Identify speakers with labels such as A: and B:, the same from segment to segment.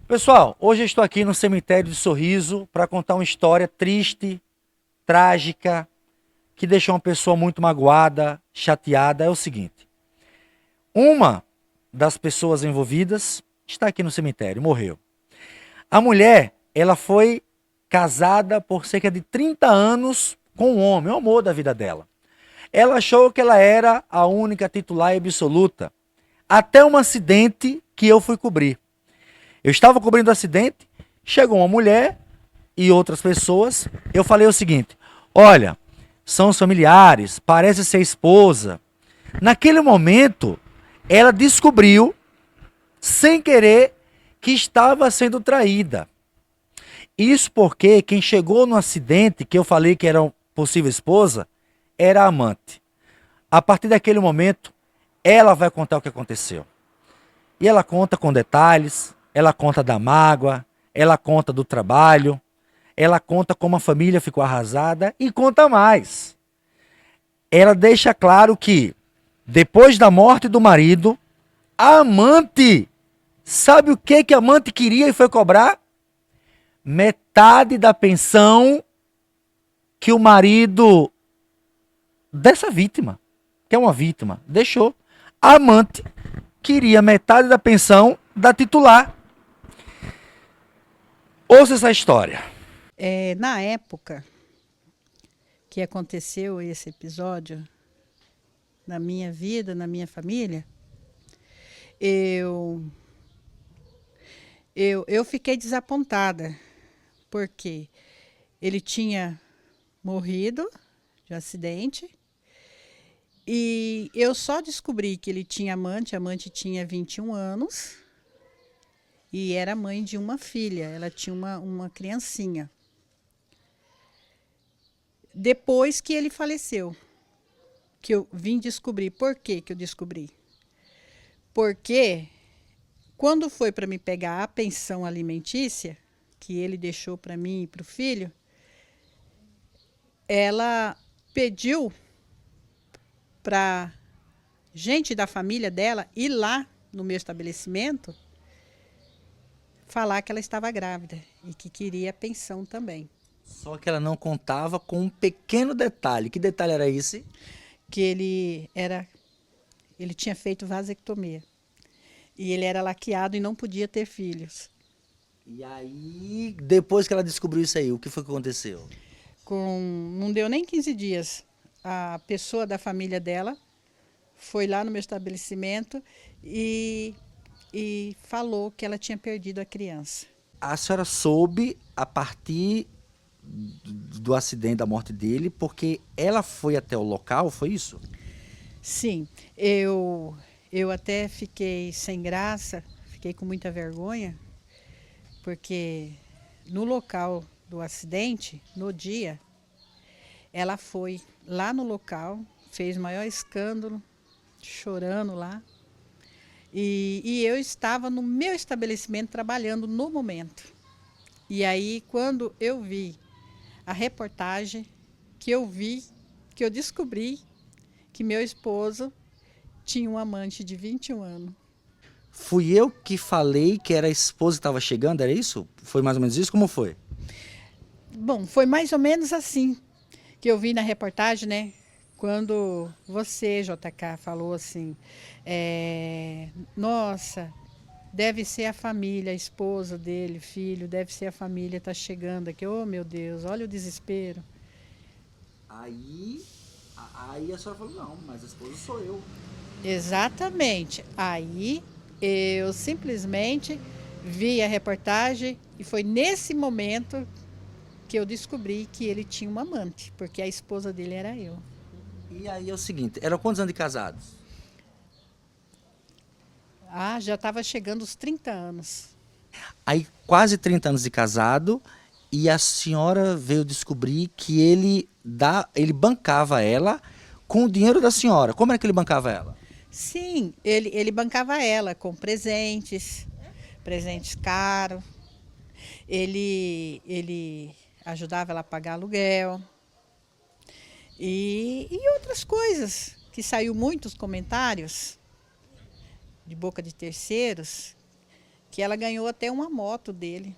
A: Pessoal, hoje eu estou aqui no cemitério de Sorriso para contar uma história triste, trágica, que deixou uma pessoa muito magoada, chateada. É o seguinte: uma das pessoas envolvidas está aqui no cemitério, morreu. A mulher, ela foi casada por cerca de 30 anos com um homem, o amor da vida dela. Ela achou que ela era a única titular e absoluta, até um acidente que eu fui cobrir. Eu estava cobrindo o acidente, chegou uma mulher e outras pessoas. Eu falei o seguinte: olha, são os familiares, parece ser esposa. Naquele momento, ela descobriu, sem querer, que estava sendo traída. Isso porque quem chegou no acidente, que eu falei que era uma possível esposa, era a amante. A partir daquele momento, ela vai contar o que aconteceu. E ela conta com detalhes, ela conta da mágoa, ela conta do trabalho, ela conta como a família ficou arrasada e conta mais. Ela deixa claro que, depois da morte do marido, a amante, sabe o que a amante queria e foi cobrar? Metade da pensão que o marido dessa vítima, que é uma vítima, deixou. A amante queria metade da pensão da titular. Ouça essa história.
B: Na época que aconteceu esse episódio, na minha vida, na minha família, eu, eu fiquei desapontada, porque ele tinha morrido de acidente e eu só descobri que ele tinha amante, a amante tinha 21 anos e era mãe de uma filha, ela tinha uma criancinha. Depois que ele faleceu, que eu vim descobrir. Por que eu descobri? Porque quando foi para me pegar a pensão alimentícia, que ele deixou para mim e para o filho, ela pediu para gente da família dela ir lá no meu estabelecimento falar que ela estava grávida e que queria a pensão também.
A: Só que ela não contava com um pequeno detalhe. Que detalhe era esse?
B: Que ele tinha feito vasectomia. E ele era laqueado e não podia ter filhos.
A: E aí, depois que ela descobriu isso aí, o que foi que aconteceu?
B: Não deu nem 15 dias, a pessoa da família dela foi lá no meu estabelecimento e falou que ela tinha perdido a criança.
A: A senhora soube a partir do acidente, da morte dele, porque ela foi até o local, foi isso?
B: Sim, eu até fiquei sem graça, fiquei com muita vergonha, porque no local do acidente, no dia, ela foi lá no local, fez o maior escândalo, chorando lá. E eu estava no meu estabelecimento trabalhando no momento. E aí, quando eu vi a reportagem, que eu descobri que meu esposo tinha um amante de 21 anos.
A: Fui eu que falei que era a esposa que estava chegando, era isso? Foi mais ou menos isso? Como foi?
B: Bom, foi mais ou menos assim que eu vi na reportagem, né? Quando você, JK, falou assim, nossa, deve ser a família, a esposa dele, filho, deve ser a família, está chegando aqui. Oh, meu Deus, olha o desespero.
A: Aí, aí a senhora falou, não, mas a esposa sou eu.
B: Exatamente. Aí eu simplesmente vi a reportagem e foi nesse momento que eu descobri que ele tinha uma amante, porque a esposa dele era eu.
A: E aí é o seguinte, eram quantos anos de casados?
B: Ah, já estava chegando os 30 anos.
A: Aí quase 30 anos de casado, e a senhora veio descobrir que ele bancava ela com o dinheiro da senhora. Como é que ele bancava ela?
B: Sim, ele bancava ela com presentes, presentes caros. Ele ajudava ela a pagar aluguel e outras coisas que saiu muitos comentários de boca de terceiros que ela ganhou até uma moto dele,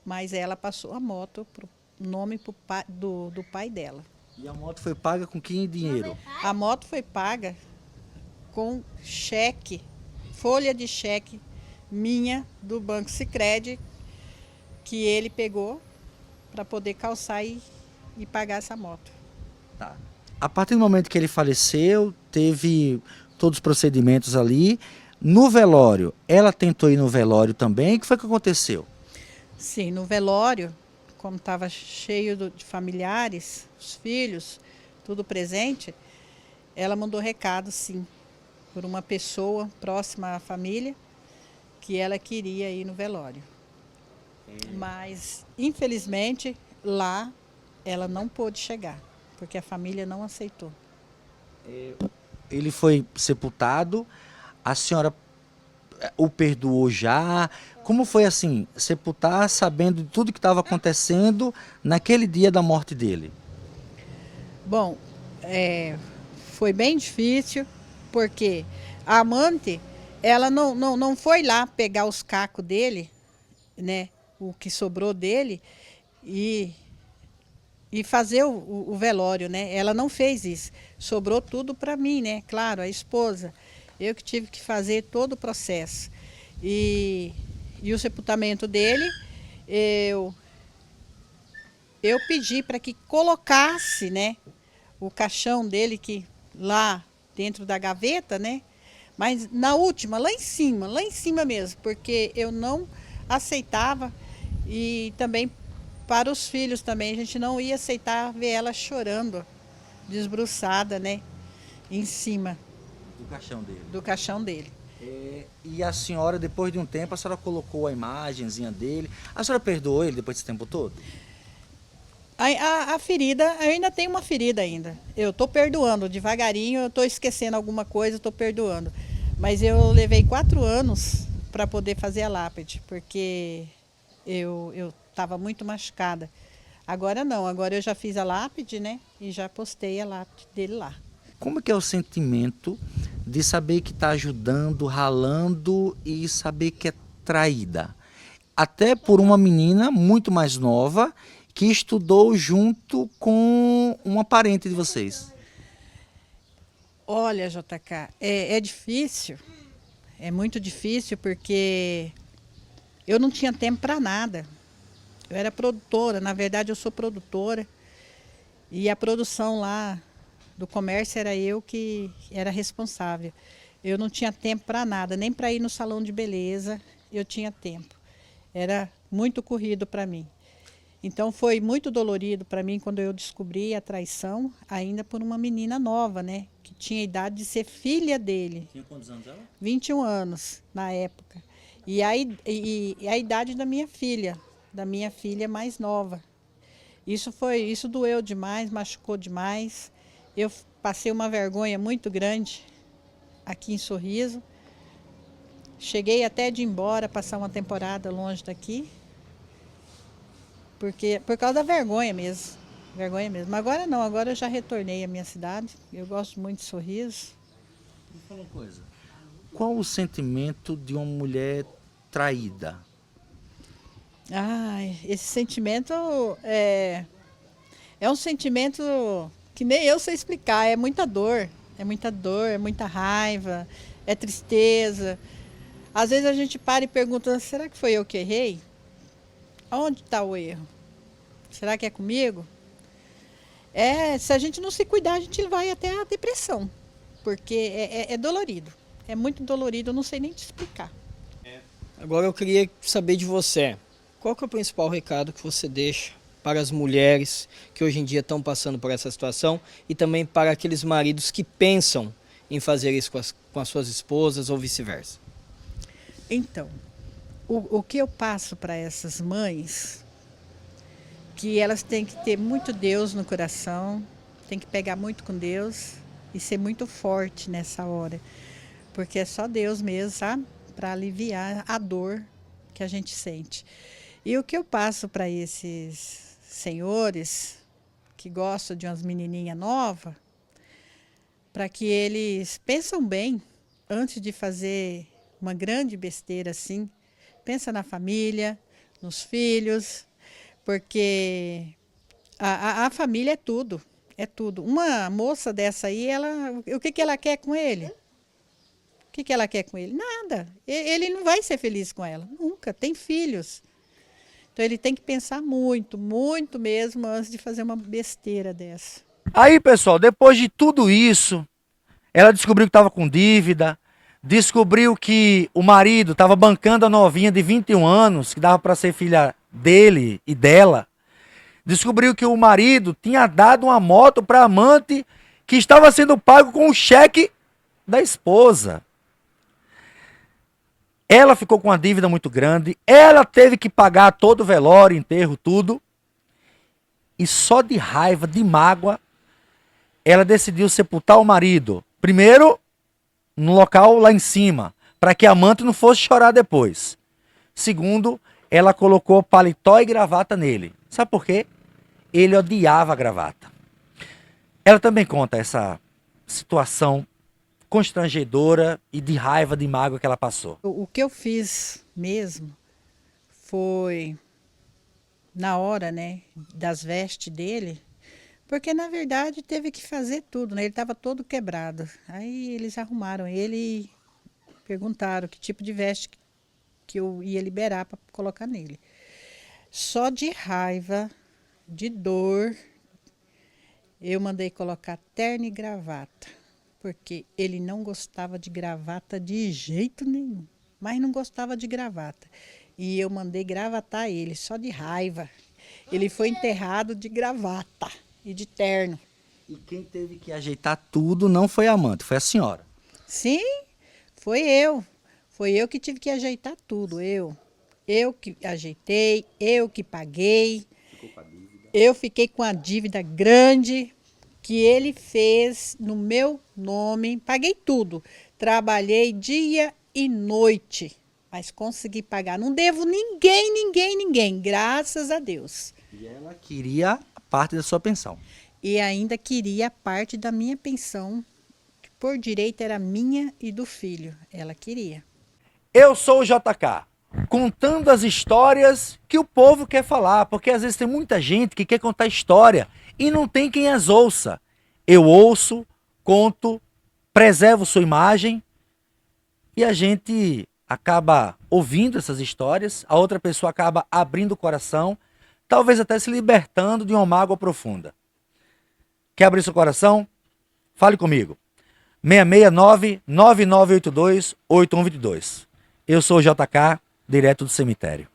B: mas ela passou a moto pro nome do pai dela.
A: E a moto foi paga com que dinheiro?
B: A moto foi paga com cheque, folha de cheque minha do Banco Sicredi, que ele pegou para poder calçar e pagar essa moto.
A: Tá. A partir do momento que ele faleceu, teve todos os procedimentos ali. No velório, ela tentou ir no velório também. O que foi que aconteceu?
B: Sim, no velório, como estava cheio de familiares, os filhos, tudo presente, ela mandou recado, sim, por uma pessoa próxima à família, que ela queria ir no velório. Mas, infelizmente, lá ela não pôde chegar, porque a família não aceitou.
A: Ele foi sepultado. A senhora o perdoou já? Como foi assim, sepultar sabendo de tudo que estava acontecendo naquele dia da morte dele?
B: Bom, foi bem difícil, porque a amante, ela não foi lá pegar os cacos dele, né, o que sobrou dele, e fazer o velório, né? Ela não fez isso. Sobrou tudo para mim, né? Claro, a esposa. Eu que tive que fazer todo o processo. E o sepultamento dele, eu pedi para que colocasse, né, o caixão dele que lá dentro da gaveta, né? Mas na última, lá em cima mesmo, porque eu não aceitava e também para os filhos também, a gente não ia aceitar ver ela chorando, desbruçada, né, em cima
A: Do caixão dele.
B: do caixão dele.
A: E a senhora, depois de um tempo, a senhora colocou a imagenzinha dele. A senhora perdoou ele depois desse tempo todo?
B: A ferida, eu ainda tenho uma ferida ainda. Eu estou perdoando, devagarinho, eu estou esquecendo alguma coisa, estou perdoando. Mas eu levei 4 anos para poder fazer a lápide, porque eu estava muito machucada. Agora não, agora eu já fiz a lápide, né? E já postei a lápide dele lá.
A: Como que é o sentimento de saber que está ajudando, ralando e saber que é traída? Até por uma menina muito mais nova que estudou junto com uma parente de vocês.
B: Olha, JK, é difícil, é muito difícil porque eu não tinha tempo para nada. Eu era produtora, na verdade eu sou produtora, e a produção lá do comércio era eu que era responsável. Eu não tinha tempo para nada, nem para ir no salão de beleza eu tinha tempo. Era muito corrido para mim. Então foi muito dolorido para mim quando eu descobri a traição, ainda por uma menina nova, né? Que tinha a idade de ser filha dele.
A: Tinha quantos anos ela?
B: 21 anos na época. E a idade da minha filha mais nova. Isso doeu demais, machucou demais. Eu passei uma vergonha muito grande aqui em Sorriso. Cheguei até de ir embora, passar uma temporada longe daqui. Por causa da vergonha mesmo. Vergonha mesmo. Agora não, agora eu já retornei à minha cidade. Eu gosto muito de Sorriso.
A: Me fala uma coisa. Qual o sentimento de uma mulher traída?
B: Ai, esse sentimento é um sentimento que nem eu sei explicar. É muita dor, é muita raiva, é tristeza. Às vezes a gente para e pergunta, será que foi eu que errei? Onde está o erro? Será que é comigo? Se a gente não se cuidar, a gente vai até a depressão, porque é dolorido, é muito dolorido, eu não sei nem te explicar.
C: Agora eu queria saber de você, qual que é o principal recado que você deixa para as mulheres que hoje em dia estão passando por essa situação e também para aqueles maridos que pensam em fazer isso com as suas esposas ou vice-versa?
B: Então, o que eu passo para essas mães, que elas têm que ter muito Deus no coração, têm que pegar muito com Deus e ser muito forte nessa hora, porque é só Deus mesmo, sabe? Para aliviar a dor que a gente sente. E o que eu passo para esses senhores que gostam de umas menininhas novas, para que eles pensam bem antes de fazer uma grande besteira assim, pensa na família, nos filhos, porque a família é tudo, é tudo. Uma moça dessa aí, o que ela quer com ele? O que ela quer com ele? Nada. Ele não vai ser feliz com ela, nunca. Tem filhos. Então ele tem que pensar muito, muito mesmo antes de fazer uma besteira dessa.
A: Aí, pessoal, depois de tudo isso, ela descobriu que estava com dívida, descobriu que o marido estava bancando a novinha de 21 anos, que dava para ser filha dele e dela. Descobriu que o marido tinha dado uma moto para a amante que estava sendo pago com o cheque da esposa. Ela ficou com uma dívida muito grande, ela teve que pagar todo o velório, enterro, tudo. E só de raiva, de mágoa, ela decidiu sepultar o marido. Primeiro, no local lá em cima, para que a amante não fosse chorar depois. Segundo, ela colocou paletó e gravata nele. Sabe por quê? Ele odiava a gravata. Ela também conta essa situação constrangedora e de raiva, de mágoa que ela passou.
B: O que eu fiz mesmo foi, na hora, né, das vestes dele, porque na verdade teve que fazer tudo, né? Ele estava todo quebrado. Aí eles arrumaram ele e perguntaram que tipo de veste que eu ia liberar para colocar nele. Só de raiva, de dor, eu mandei colocar terno e gravata, porque ele não gostava de gravata de jeito nenhum, mas não gostava de gravata. E eu mandei gravatar ele, só de raiva. Ele foi enterrado de gravata e de terno.
A: E quem teve que ajeitar tudo não foi a amante, foi a senhora.
B: Sim, foi eu. Foi eu que tive que ajeitar tudo, eu. Eu que ajeitei, eu que paguei.
A: Ficou com a dívida.
B: Eu fiquei com a dívida grande que ele fez no meu nome. Paguei tudo. Trabalhei dia e noite, mas consegui pagar. Não devo ninguém, graças a Deus.
A: E ela queria a parte da sua pensão.
B: E ainda queria parte da minha pensão, que por direito era minha e do filho. Ela queria.
A: Eu sou o JK, contando as histórias que o povo quer falar, porque às vezes tem muita gente que quer contar história e não tem quem as ouça. Eu ouço, conto, preservo sua imagem e a gente acaba ouvindo essas histórias, a outra pessoa acaba abrindo o coração, talvez até se libertando de uma mágoa profunda. Quer abrir seu coração? Fale comigo. 669-9982-8122. Eu sou o JK, direto do cemitério.